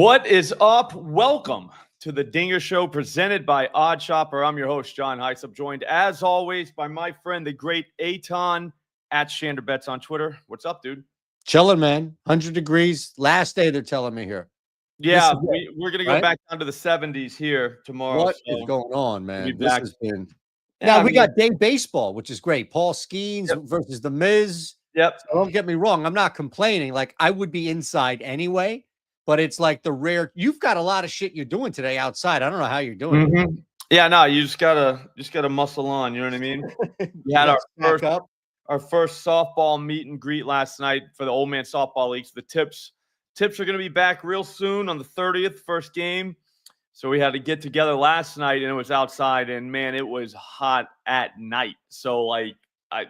What is up? Welcome to the Dinger Show presented by OddsShopper. I'm your host, John Hyslop, joined as always by my friend, the great Aton at ShanderBets on Twitter. What's up, dude? Chilling, man. 100 degrees. Last day they're telling me here. Yeah, we're going to go back down to the 70s here tomorrow. What is going on, man? This has been... Now, we got day baseball, which is great. Paul Skeens versus The Miz. Yep. So don't get me wrong. I'm not complaining. Like, I would be inside anyway, but it's like the rare... You've got a lot of shit you're doing today outside. I don't know how you're doing it. Yeah, no, you just gotta muscle on. You know what I mean? We had our first softball meet and greet last night for the Old Man Softball League. So the tips are going to be back real soon on the 30th, first game. So we had to get together last night, and it was outside, and man, it was hot at night. So like, I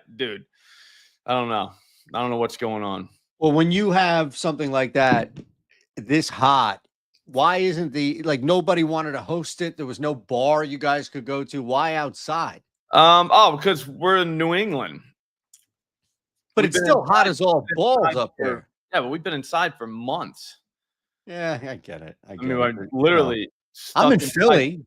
don't know what's going on. Well, when you have something like that, this hot, why isn't nobody wanted to host it? There was no bar you guys could go to. Why outside? Because we're in New England. But it's still hot as all balls up there. Yeah, but we've been inside for months. Yeah, I get it. I mean, literally. I'm in Philly.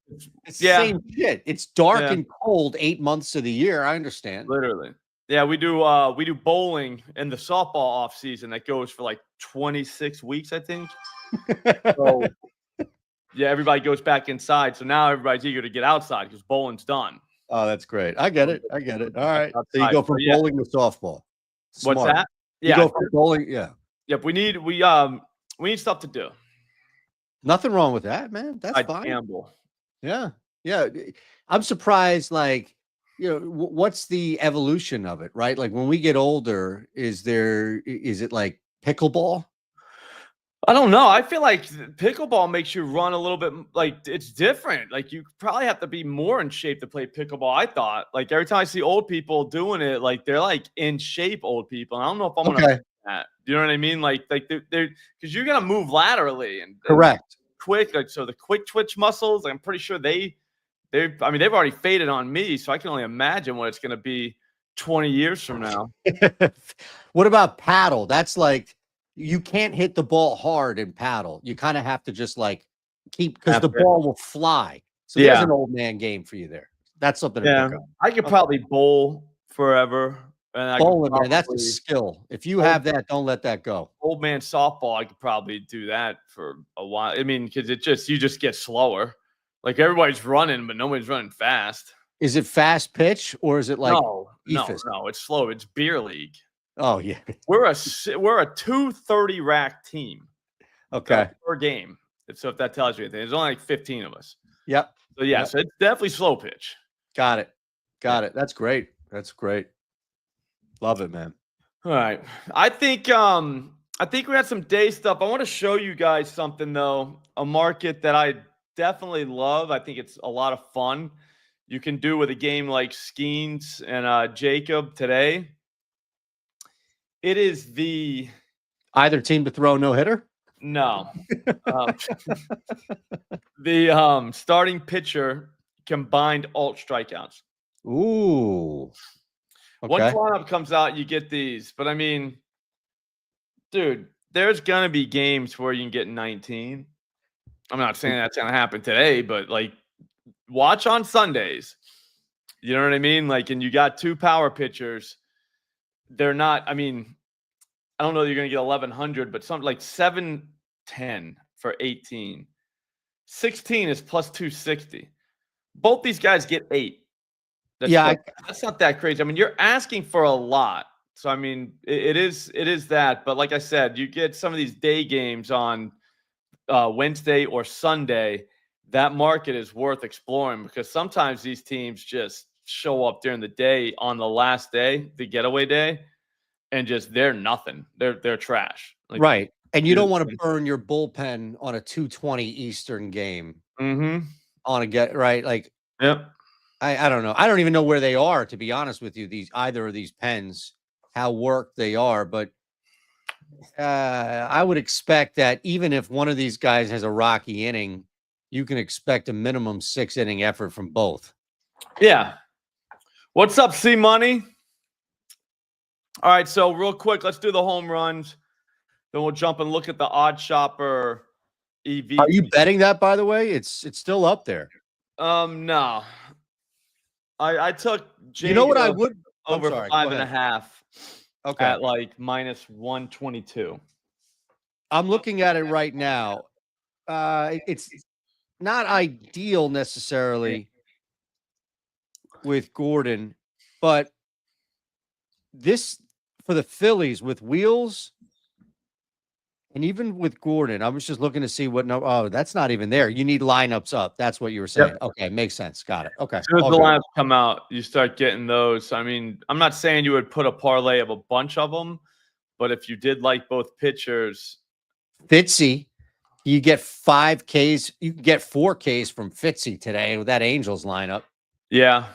It's the same shit. It's dark and cold 8 months of the year. I understand. Literally. Yeah, we do bowling in the softball off season that goes for like 26 weeks, I think. So yeah, everybody goes back inside. So now everybody's eager to get outside because bowling's done. Oh, that's great. I get it. All right. So you go from bowling to softball. Smart. What's that? Yeah. You go from bowling. Yeah. Yep. We need stuff to do. Nothing wrong with that, man. That's fine. Gamble. Yeah. Yeah. I'm surprised, what's the evolution of it, right? Like when we get older, is it like pickleball? I don't know. I feel like pickleball makes you run a little bit, like it's different. Like you probably have to be more in shape to play pickleball. I thought, like every time I see old people doing it, like they're like in shape old people. And I don't know if I'm gonna do that. You know what I mean? Like they're because you're gonna move laterally and correct quick. Like so the quick twitch muscles, I'm pretty sure they've already faded on me, so I can only imagine what it's gonna be 20 years from now. What about paddle? That's like you can't hit the ball hard in paddle. You kind of have to just like keep because the ball will fly. So there's an old man game for you there. That's something to pick up. I could probably bowl forever. Bowling, man, that's a skill. If you have that, don't let that go. Old man softball, I could probably do that for a while. I mean, because you just get slower. Like everybody's running, but nobody's running fast. Is it fast pitch or is it like no, it's slow. It's beer league. Oh yeah, we're a 230 rack team. Okay, per game. So if that tells you anything, there's only like 15 of us. Yep. So yeah, so it's definitely slow pitch. Got it. That's great. Love it, man. All right, I think we had some day stuff. I want to show you guys something though. A market that I definitely love. I think it's a lot of fun. You can do with a game like Skeens and Jacob today. It is the either team to throw no hitter. No, the starting pitcher combined alt strikeouts. Ooh, okay. Once lineup comes out, you get these. But I mean, dude, there's gonna be games where you can get 19. I'm not saying that's gonna happen today, but like, watch on Sundays. You know what I mean? Like, and you got two power pitchers. They're not, I mean, I don't know that you're going to get 1,100, but something like 710 for 18. 16 is plus 260. Both these guys get 8. That's not that crazy. I mean, you're asking for a lot. So, I mean, it is that. But like I said, you get some of these day games on Wednesday or Sunday. That market is worth exploring because sometimes these teams just show up during the day on the last day, the getaway day, and just they're nothing. They're trash. Like, right. And you don't want to burn your bullpen on a 2:20 Eastern game. Mm-hmm. On a get right. Like, yep. I don't know. I don't even know where they are, to be honest with you. Either of these pens, how worked they are, but I would expect that even if one of these guys has a rocky inning, you can expect a minimum 6-inning effort from both. Yeah. What's up, C Money? All right, so real quick, let's do the home runs. Then we'll jump and look at the OddsShopper EV. Are you betting that, by the way? It's still up there. No. I took You know what I Jacob would? I'm over sorry. Go ahead. 5.5 Okay. at like -122. I'm looking at it right now. It's not ideal necessarily with Gordon, but this for the Phillies with Wheels and even with Gordon, I was just looking to see what. No, oh, that's not even there. You need lineups up. That's what you were saying. Yep. Okay, makes sense. Got it. Okay, As soon as all the good. lineups come out, you start getting those. I mean, I'm not saying you would put a parlay of a bunch of them, but if you did like both pitchers, Fitzy, you get 5Ks. You can get 4Ks from Fitzy today with that Angels lineup. yeah.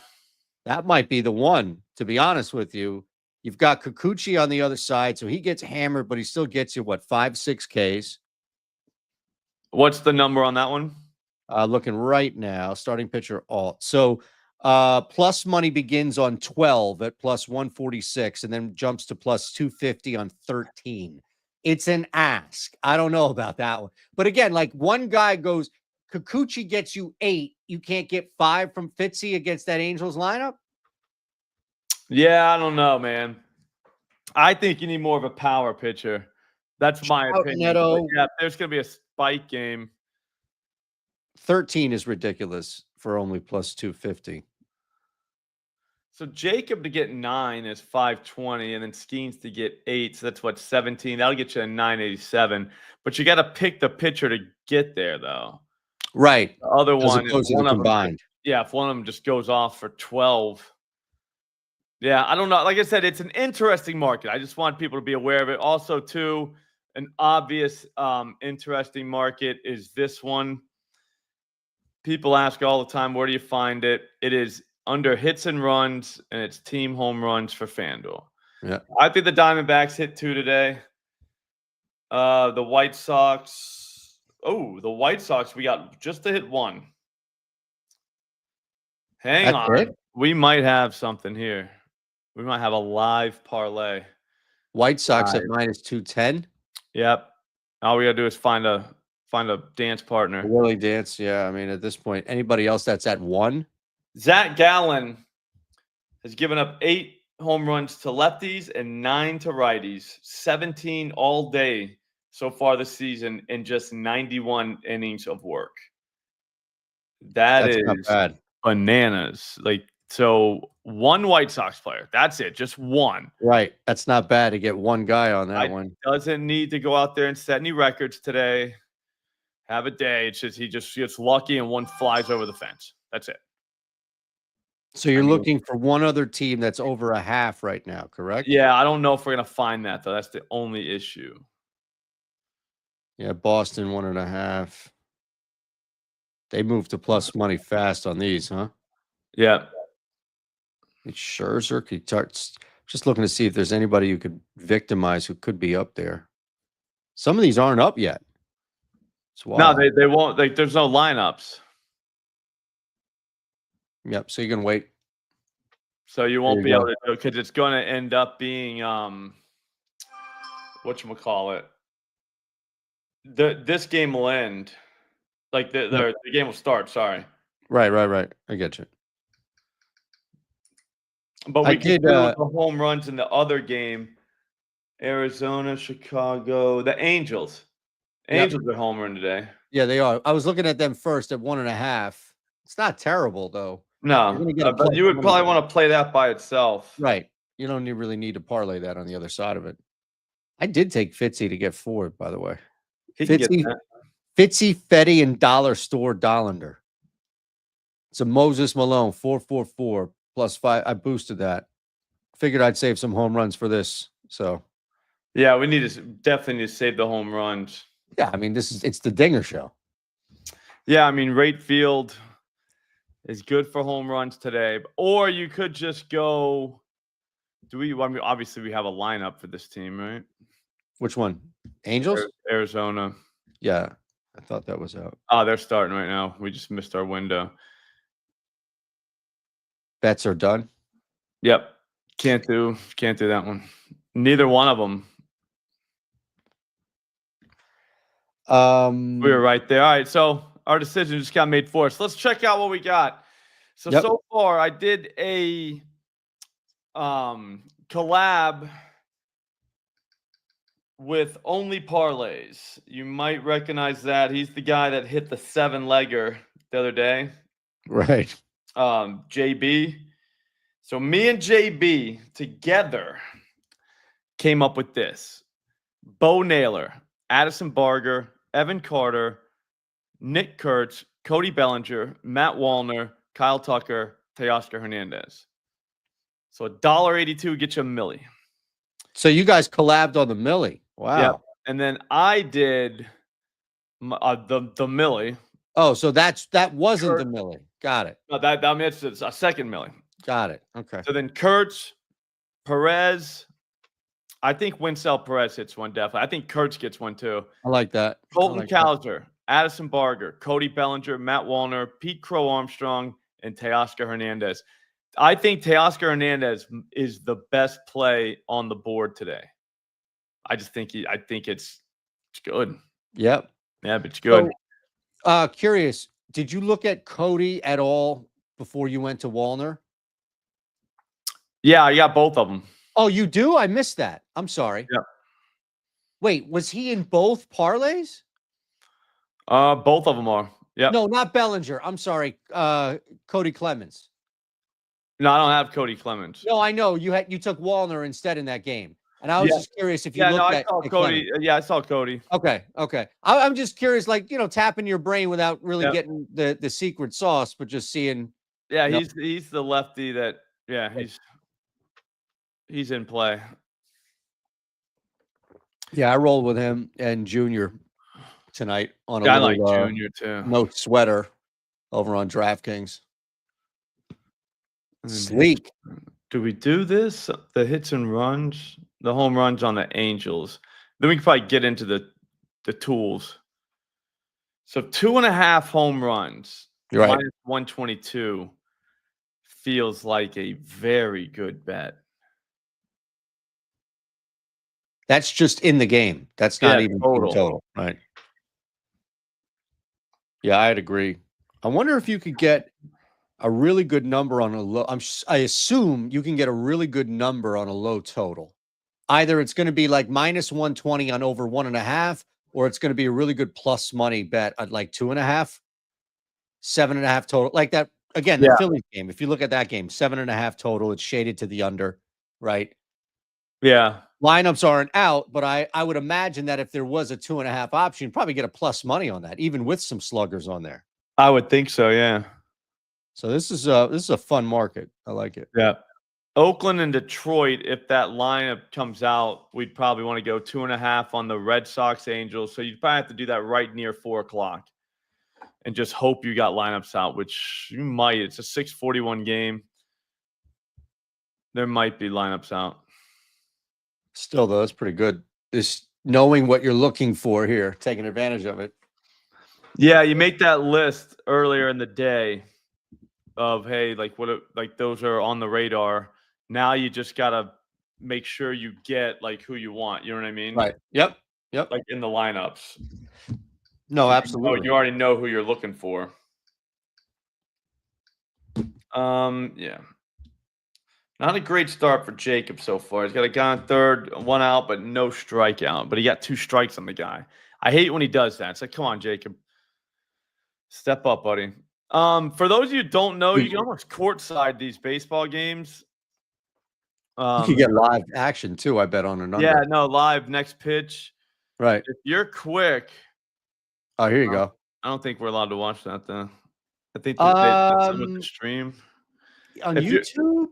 That might be the one, to be honest with you. You've got Kikuchi on the other side, so he gets hammered, but he still gets you, what, 5, 6Ks? What's the number on that one? Looking right now, starting pitcher alt. So plus money begins on 12 at plus 146 and then jumps to plus 250 on 13. It's an ask. I don't know about that one. But again, like one guy goes, Kikuchi gets you 8. You can't get 5 from Fitzy against that Angels lineup? Yeah, I don't know, man. I think you need more of a power pitcher. That's my opinion. But yeah, there's going to be a spike game. 13 is ridiculous for only plus 250. So Jacob to get 9 is 520, and then Skeens to get 8. So that's what, 17. That'll get you a 987. But you got to pick the pitcher to get there, though. Right. The other As one, opposed to the combined. If one of them just goes off for 12. Yeah, I don't know. Like I said, it's an interesting market. I just want people to be aware of it. Also, too, an obvious interesting market is this one. People ask all the time, where do you find it? It is under hits and runs, and it's team home runs for FanDuel. Yeah. I think the Diamondbacks hit 2 today. The White Sox. Oh, the White Sox, we got just to hit 1. Hang on. It? We might have something here. We might have a live parlay. White Sox at minus 210. Yep. All we gotta do is find a dance partner. Willie dance. Yeah. I mean, at this point, anybody else that's at 1? Zach Gallen has given up 8 home runs to lefties and 9 to righties, 17 all day so far this season in just 91 innings of work. That's not bad. Bananas. Like, so one White Sox player. That's it. Just one. Right. That's not bad to get one guy on that one. Doesn't need to go out there and set any records today. Have a day. It's just he just gets lucky and one flies over the fence. That's it. So you're looking for one other team that's over a half right now, correct? Yeah, I don't know if we're gonna find that though. That's the only issue. Yeah, Boston 1.5. They moved to plus money fast on these, huh? Yeah. Scherzer could start. Just looking to see if there's anybody you could victimize who could be up there. Some of these aren't up yet. No, they won't. Like, there's no lineups. Yep. So you're gonna wait. So you won't be able to do it because it's going to end up being whatchamacallit. This game will end. Like the game will start. Sorry. Right. I get you. But we can do the home runs in the other game. Arizona, Chicago, the Angels. Angels are home run today. Yeah, they are. I was looking at them first at 1.5. It's not terrible though. No, but you would probably want to play that by itself. Right. You don't really need to parlay that on the other side of it. I did take Fitzy to get 4, by the way. Fitzy, Fetty, and Dollar Store Dollander. It's a Moses Malone 444 plus 5. I boosted that. Figured I'd save some home runs for this. So yeah, we definitely need to save the home runs. Yeah, I mean, it's the Dinger show. Yeah, I mean, right field is good for home runs today. Or you could just go. I mean, obviously we have a lineup for this team, right? Which one? Angels? Arizona. Yeah, I thought that was out. Oh, they're starting right now. We just missed our window. Bets are done. Yep. Can't do that one. Neither one of them. We were right there. All right, so our decision just got made for us. Let's check out what we got. So so far, I did a collab with Only Parlays. You might recognize that. He's the guy that hit the 7-legger the other day. Right. JB. So me and JB together came up with this. Bo Naylor, Addison Barger, Evan Carter, Nick Kurtz, Cody Bellinger, Matt Wallner, Kyle Tucker, Teoscar Hernandez. So $1.82 gets you a milli. So you guys collabed on the milli. Wow. Yep. And then I did the milli. Oh, so that wasn't the milli. Got it. No, that means it's a second milli. Got it. Okay. So then Kurtz, Perez. I think Winsell Perez hits one definitely. I think Kurtz gets one too. I like that. Colton Cowser, Addison Barger, Cody Bellinger, Matt Wallner, Pete Crow Armstrong, and Teoscar Hernandez. I think Teoscar Hernandez is the best play on the board today. I just think it's good. Yep. Yeah, but it's good. So, curious, did you look at Cody at all before you went to Wallner? Yeah, I got both of them. Oh, you do? I missed that. I'm sorry. Yeah. Wait, was he in both parlays? Both of them are. Yeah. No, not Bellinger. I'm sorry. Cody Clemens. No, I don't have Cody Clemens. No, I know you took Wallner instead in that game, and I was just curious if you looked at Cody. Clemens. Yeah, I saw Cody. Okay. I'm just curious, like tapping your brain without really getting the secret sauce, but just seeing. Yeah, he's the lefty that. Yeah, he's in play. Yeah, I rolled with him and Junior tonight on a I little, like Junior too. No sweater over on DraftKings. Sleek. Do we do this? The hits and runs, the home runs on the Angels. Then we can probably get into the tools. So 2.5 home runs, right. minus 122 feels like a very good bet. That's just in the game. That's not even total. Right. Yeah, I'd agree. I wonder if you could get a really good number on a low. I assume you can get a really good number on a low total. Either it's going to be like minus 120 on over 1.5, or it's going to be a really good plus money bet at like 2.5, 7.5 total. Like that again, the Phillies game. If you look at that game, 7.5 total, it's shaded to the under, right? Yeah. Lineups aren't out, but I would imagine that if there was a 2.5 option, you'd probably get a plus money on that, even with some sluggers on there. I would think so, yeah. So this is a fun market. I like it. Yeah. Oakland and Detroit, if that lineup comes out, we'd probably want to go 2.5 on the Red Sox Angels. So you'd probably have to do that right near 4:00 and just hope you got lineups out, which you might. It's a 6:41 game. There might be lineups out. Still, though, that's pretty good. This knowing what you're looking for here, taking advantage of it. Yeah, you make that list earlier in the day of, hey, like those are on the radar. Now you just gotta make sure you get like who you want. You know what I mean? Right. Yep. Like in the lineups. No, absolutely. You already know who you're looking for. Yeah. Not a great start for Jacob so far. He's got a guy on third, 1 out, but no strikeout. But he got 2 strikes on the guy. I hate when he does that. It's like, come on, Jacob. Step up, buddy. For those of you who don't know, you can almost courtside these baseball games. You can get live action too, I bet, on a number. Yeah, no, live next pitch. Right. If you're quick. Oh, here you go. I don't think we're allowed to watch that though. I think that's with the stream. On YouTube?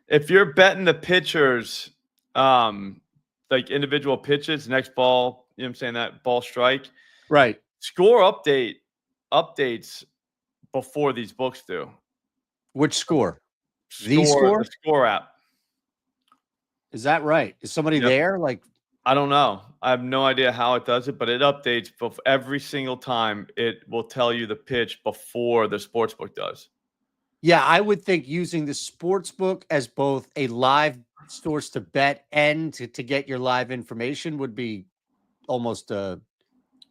If you're betting the pitchers, like individual pitches, next ball, you know what I'm saying, that ball strike. Right. Score updates before these books do. Which score? The score app. Is that right? Is somebody there? Like, I don't know. I have no idea how it does it, but it updates every single time. It will tell you the pitch before the sportsbook does. Yeah, I would think using the sportsbook as both a live source to bet and to get your live information would be almost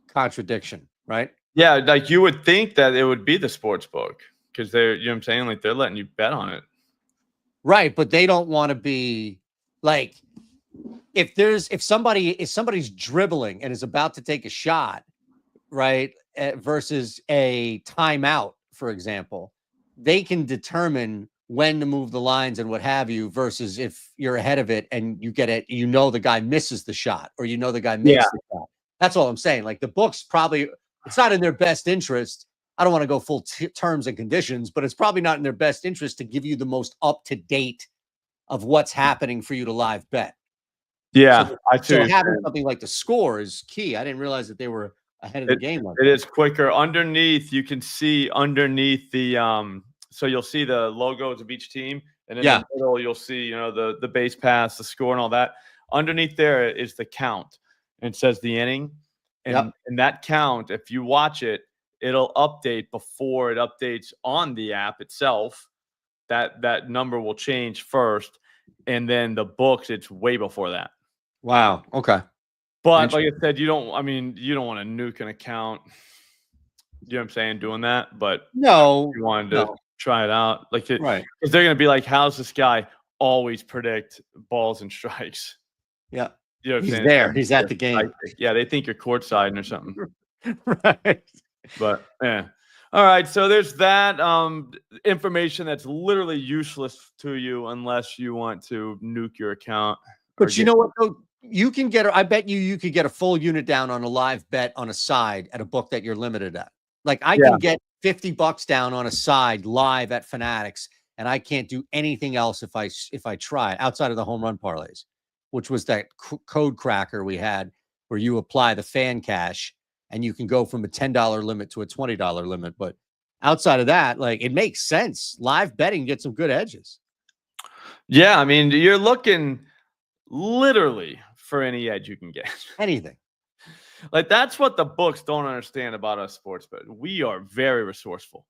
contradiction, right? Yeah, like you would think that it would be the sports book because they're, you know what I'm saying? Like they're letting you bet on it. Right, but they don't want to be like if somebody's dribbling and is about to take a shot, right, versus a timeout, for example, they can determine when to move the lines and what have you, versus if you're ahead of it and you get it, the guy misses the shot or the guy makes the shot. That's all I'm saying. Like the books probably, it's not in their best interest. I don't want to go full terms and conditions, but it's probably not in their best interest to give you the most up to date of what's happening for you to live bet. Yeah, so having something like the score is key. I didn't realize that they were ahead of the game. Like it is quicker. Underneath, you can see underneath the so you'll see the logos of each team, and in the middle you'll see the base pass, the score, and all that. Underneath there is the count, and it says the inning, and that count, if you watch it, it'll update before it updates on the app itself. That number will change first, and then the books, it's way before that. Wow. Okay. But like I said, you don't want to nuke an account. You know what I'm saying? Doing that. But no, you wanted to try it out. Like right. Because they're going to be like, how's this guy always predict balls and strikes? Yeah. You know what I'm He's saying? there. He's at the game. Yeah, they think you're courtside or something. Right. But yeah. All right. So there's that information that's literally useless to you unless you want to nuke your account. But you know what, though? You can get, I bet you could get a full unit down on a live bet on a side at a book that you're limited at. Like I can get $50 down on a side live at Fanatics, and I can't do anything else if I try outside of the home run parlays, which was that code cracker we had where you apply the fan cash and you can go from a $10 limit to a $20 limit. But outside of that, like it makes sense. Live betting gets some good edges. Yeah, I mean, you're looking literally for any edge you can get. Anything. Like that's what the books don't understand about us sports, but we are very resourceful.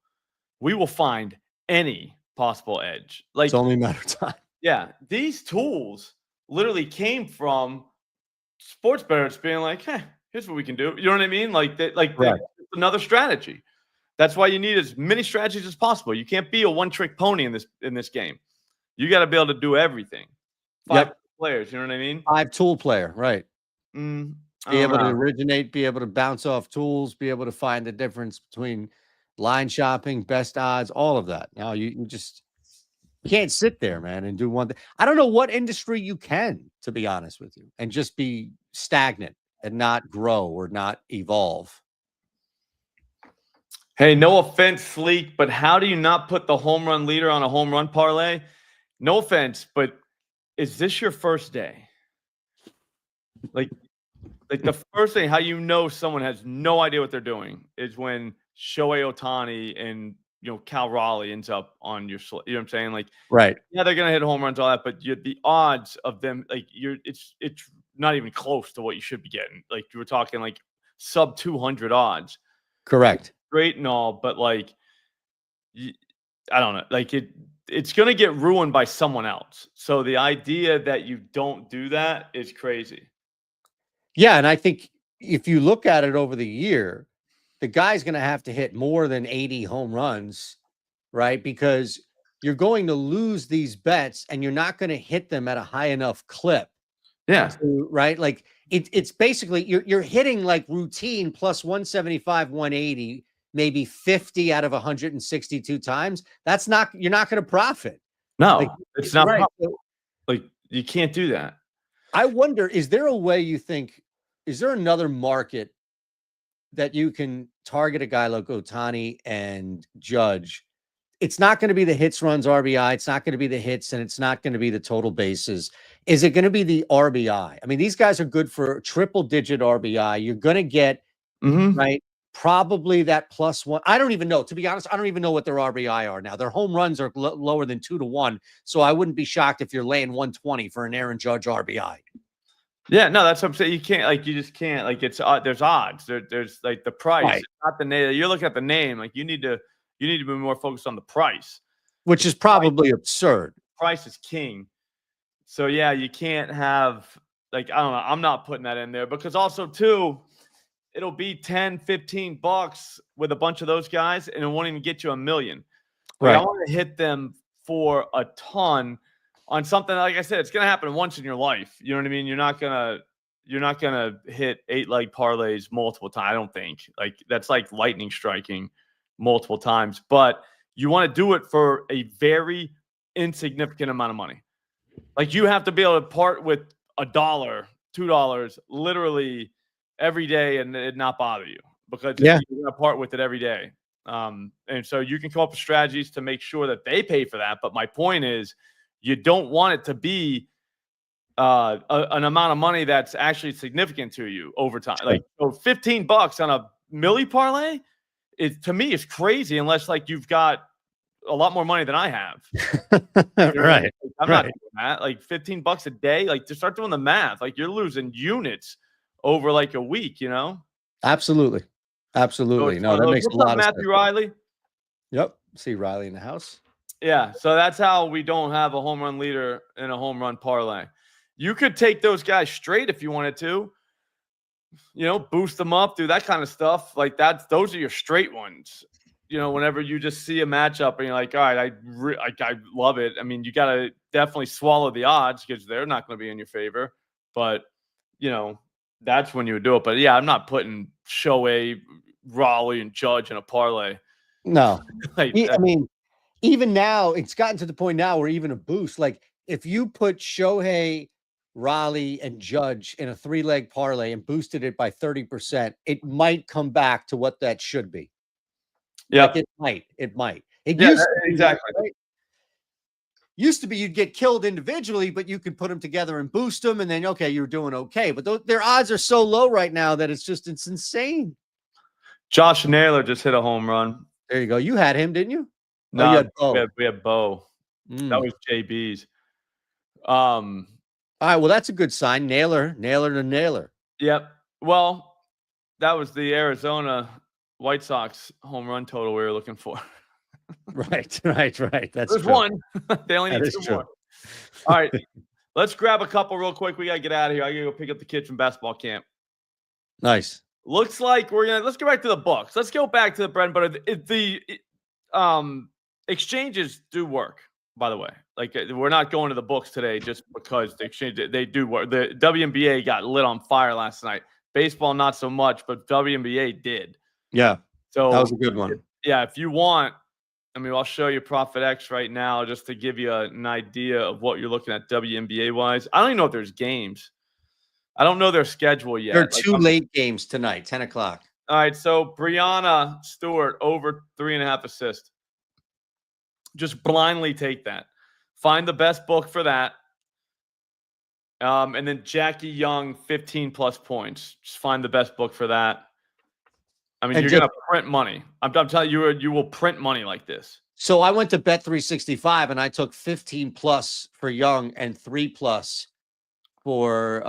We will find any possible edge. Like it's only a matter of time. Yeah, these tools literally came from sports bettors being like, "Hey, here's what we can do." You know what I mean? Like that. Like right. Another strategy. That's why you need as many strategies as possible. You can't be a one-trick pony in this game. You got to be able to do everything. 5 players. You know what I mean? 5 tool player. Right. Be able to originate, be able to bounce off tools, be able to find the difference between line shopping, best odds, all of that. Now you just can't sit there, man, and do one thing. I don't know what industry you can, to be honest with you, and just be stagnant and not grow or not evolve. Hey, no offense, Sleek, but how do you not put the home run leader on a home run parlay? No offense, but is this your first day? Like the first thing, how you know someone has no idea what they're doing is when Shohei Ohtani and Cal Raleigh ends up on your slate. You know what I'm saying? Like, right? Yeah, they're gonna hit home runs, all that, but the odds of them, like, it's not even close to what you should be getting. Like you were talking, like sub 200 odds. Correct. Great and all, but like, I don't know. Like it's gonna get ruined by someone else. So the idea that you don't do that is crazy. Yeah, and I think if you look at it over the year, the guy's going to have to hit more than 80 home runs, right? Because you're going to lose these bets and you're not going to hit them at a high enough clip. Yeah. Right? Like it's basically you're hitting like routine plus 175, 180, maybe 50 out of 162 times. You're not going to profit. No, like, it's not right. Like you can't do that. I wonder, is there a way you think, is there another market that you can target a guy like Ohtani and Judge? It's not going to be the hits, runs, RBI. It's not going to be the hits, and it's not going to be the total bases. Is it going to be the RBI? I mean, these guys are good for triple-digit RBI. You're going to get, right, probably that +1. I don't even know. To be honest, I don't even know what their RBI are now. Their home runs are lower than 2-1, so I wouldn't be shocked if you're laying 120 for an Aaron Judge RBI. Yeah, no, that's what I'm saying. You can't, like, you just can't, like, it's there's odds. There's like the price, right. Not the name. You're looking at the name. Like you need to be more focused on the price, which is probably absurd. Price is king. So yeah, you can't have, like, I don't know. I'm not putting that in there because also too, it'll be 10, 15 bucks with a bunch of those guys, and it won't even get you $1 million. Like, I want to hit them for a ton on something. Like I said, it's going to happen once in your life. You know what I mean? You're not gonna hit 8-leg parlays multiple times. I don't think. Like, that's like lightning striking multiple times. But you want to do it for a very insignificant amount of money. Like, you have to be able to part with $1, $2, literally every day, and it not bother you, because you're gonna part with it every day. And so you can come up with strategies to make sure that they pay for that. But my point is, you don't want it to be an amount of money that's actually significant to you over time. Like, so 15 bucks on a milli parlay, to me, is crazy, unless like you've got a lot more money than I have. Right. I'm not doing that. Like, 15 bucks a day, like, to start doing the math, like, you're losing units over like a week, you know? Absolutely. Absolutely. No, that makes a lot of sense. Matthew Riley. Yep. See Riley in the house. Yeah. So that's how we don't have a home run leader in a home run parlay. You could take those guys straight if you wanted to, you know, boost them up, do that kind of stuff. Like, those are your straight ones. You know, whenever you just see a matchup and you're like, all right, I love it. I mean, you got to definitely swallow the odds, because they're not going to be in your favor. But, you know, that's when you would do it. But yeah, I'm not putting Shohei, Raleigh, and Judge in a parlay. No. Like, I mean, even now, it's gotten to the point now where even a boost, like, if you put Shohei, Raleigh, and Judge in a 3-leg parlay and boosted it by 30%, it might come back to what that should be. Yeah, like, it might. It used to be, exactly. right? Used to be you'd get killed individually, but you could put them together and boost them, and then okay, you're doing okay. But their odds are so low right now that it's insane. Josh Naylor just hit a home run. There you go. You had him, didn't you? No, you had Bo. we had Bo. That was JB's. All right. Well, that's a good sign. Naylor to Naylor. Yep. Well, that was the Arizona White Sox home run total we were looking for. Right. That's There's true. One. They only need two more. All right. Let's grab a couple real quick. We got to get out of here. I got to go pick up the kids from basketball camp. Nice. Looks like let's go back to the books. Let's go back to the bread and butter. The exchanges do work, by the way. Like, we're not going to the books today just because the exchange, they do work. The WNBA got lit on fire last night. Baseball, not so much, but WNBA did. Yeah. So that was a good one. Yeah. If you want, I mean, I'll show you Profit X right now just to give you an idea of what you're looking at WNBA wise. I don't even know if there's games. I don't know their schedule yet. There are two late games tonight, 10 o'clock. All right. So Brianna Stewart over 3.5 assists. Just blindly take that. Find the best book for that. And then Jackie Young, 15 plus points. Just find the best book for that. I mean, you're going to print money. I'm telling you, you will print money like this. So I went to Bet365 and I took 15 plus for Young and 3 plus for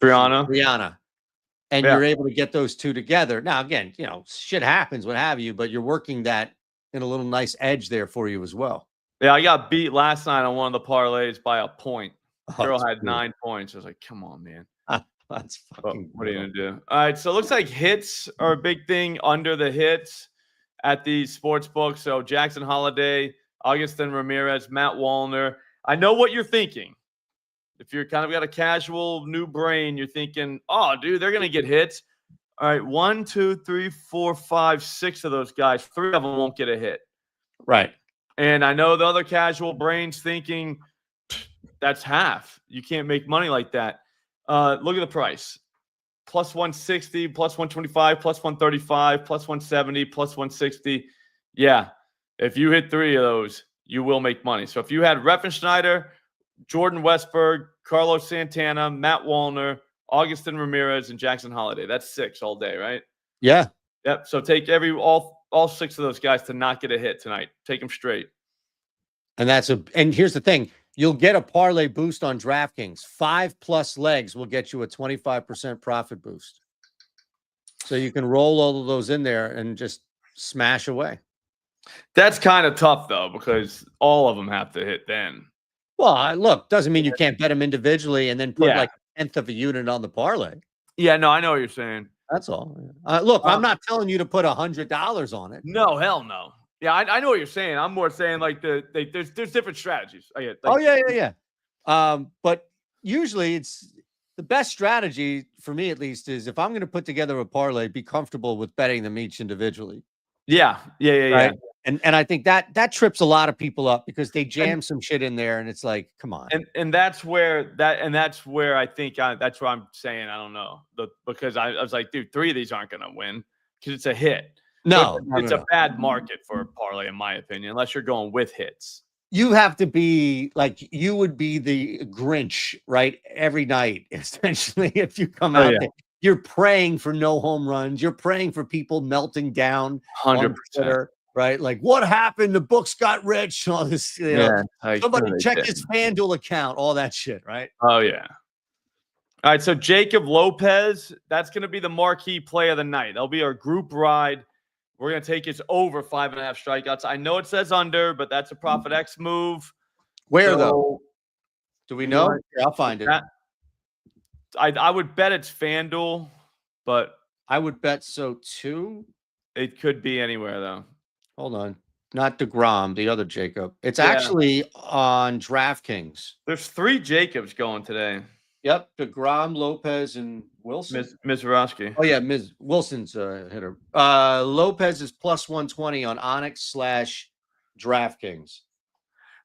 Brianna. And you're able to get those two together. Now, again, you know, shit happens, what have you, but you're working that in a little nice edge there for you as well. Yeah, I got beat last night on one of the parlays by a point. Girl had 9 points. I was like, come on, man. That's fucking what are you going to do? All right, so it looks like hits are a big thing under the hits at the sports book. So Jackson Holiday, Augustin Ramirez, Matt Wallner. I know what you're thinking. If you're kind of got a casual new brain, you're thinking, oh, dude, they're going to get hits. All right, 1, 2, 3, 4, 5, 6 of those guys, 3 of them won't get a hit. Right. And I know the other casual brains thinking that's half. You can't make money like that. Look at the price. Plus 160, plus 125, plus 135, plus 170, plus 160. Yeah. If you hit 3 of those, you will make money. So if you had Refenschneider, Jordan Westberg, Carlos Santana, Matt Wallner, Augustin Ramirez, and Jackson Holiday. That's 6 all day, right? Yeah. Yep. So take all 6 of those guys to not get a hit tonight. Take them straight. And here's the thing. You'll get a parlay boost on DraftKings. 5 plus legs will get you a 25% profit boost. So you can roll all of those in there and just smash away. That's kind of tough, though, because all of them have to hit then. Well, look, doesn't mean you can't bet them individually and then put like a tenth of a unit on the parlay. Yeah, no, I know what you're saying. That's all. Look, I'm not telling you to put $100 on it. No, hell no. Yeah, I know what you're saying. I'm more saying like there's different strategies. I get, Oh like, yeah. But usually it's the best strategy for me, at least, is if I'm going to put together a parlay, be comfortable with betting them each individually. Yeah. Right. And I think that trips a lot of people up because they jam some shit in there, and it's like, come on. And that's where I think that's where I'm saying I don't know because I was like, dude, 3 of these aren't gonna win because it's a hit. No, it's a bad market for a parlay, in my opinion, unless you're going with hits. You have to be like, you would be the Grinch, right? Every night, essentially, if you come out there, you're praying for no home runs. You're praying for people melting down 100%. Twitter, right? Like, what happened? The books got rich. All this, somebody check his FanDuel account, all that shit, right? Oh, yeah. All right, so Jacob Lopez, that's going to be the marquee play of the night. That'll be our group ride. We're going to take his over 5.5 strikeouts. I know it says under, but that's a Profit X move. Where, though? Do we know? I'll find it. I would bet it's FanDuel, but I would bet so, too. It could be anywhere, though. Hold on. Not DeGrom, the other Jacob. It's actually on DraftKings. There's 3 Jacobs going today. Yep, DeGrom, Lopez, and Wilson. Mizrachi. Oh yeah, Wilson's a hitter. Lopez is plus 120 on Onyx/DraftKings.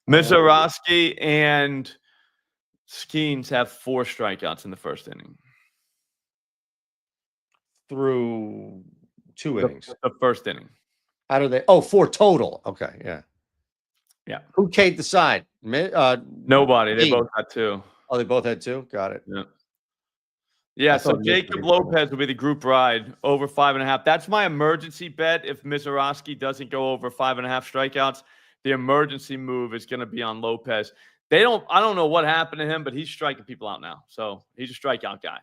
Mizrachi and Skeens have 4 strikeouts in the first inning. Through 2 innings. The first inning. How do they? Oh, 4 total. Okay, yeah. Yeah. Who K'd the side? Nobody. They both had 2. Oh, they both had 2? Got it. Yeah. Yeah, so Jacob Lopez will be the group ride over 5.5. That's my emergency bet. If Mizrachi doesn't go over 5.5 strikeouts, the emergency move is going to be on Lopez. I don't know what happened to him, but he's striking people out now. So he's a strikeout guy.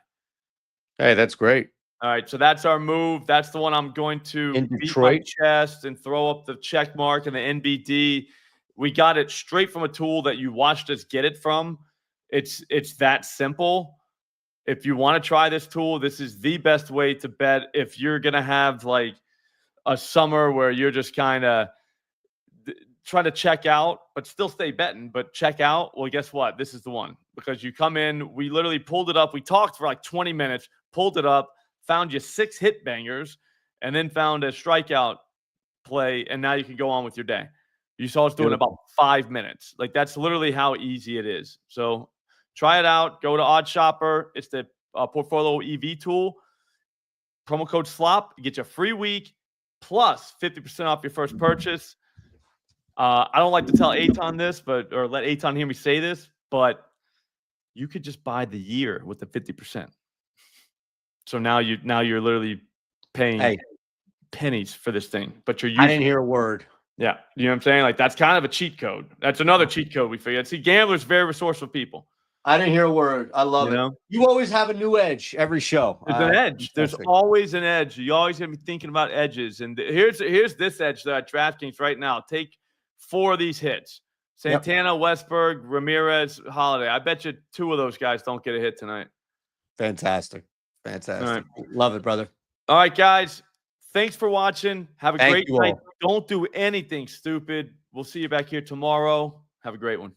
Hey, that's great. All right, so that's our move. That's the one I'm going to beat my chest and throw up the check mark and the NBD. We got it straight from a tool that you watched us get it from. It's that simple. If you want to try this tool, this is the best way to bet. If you're going to have like a summer where you're just kind of trying to check out, but still stay betting, but check out, well, guess what? This is the one. Because you come in, we literally pulled it up. We talked for like 20 minutes, pulled it up, found you 6 hit bangers, and then found a strikeout play, and now you can go on with your day. You saw us doing about 5 minutes. Like, that's literally how easy it is. So try it out. Go to OddsShopper. It's the PortfolioEV tool. Promo code SLOP. You get you a free week plus 50% off your first purchase. I don't like to tell Eitan this, or let Eitan hear me say this, but you could just buy the year with the 50%. So now you're literally paying pennies for this thing, but you're using. I didn't hear a word. Yeah, you know what I'm saying? Like, that's kind of a cheat code. That's another cheat code we figured. See, gamblers very resourceful people. I didn't hear a word. I love it. You always have a new edge every show. There's an edge. There's always an edge. You always gonna be thinking about edges. And here's this edge that at DraftKings right now. Take 4 of these hits: Santana, Westberg, Ramirez, Holiday. I bet you 2 of those guys don't get a hit tonight. Fantastic. Fantastic. Love it, brother. All right, guys. Thanks for watching. Have a great night. Don't do anything stupid. We'll see you back here tomorrow. Have a great one.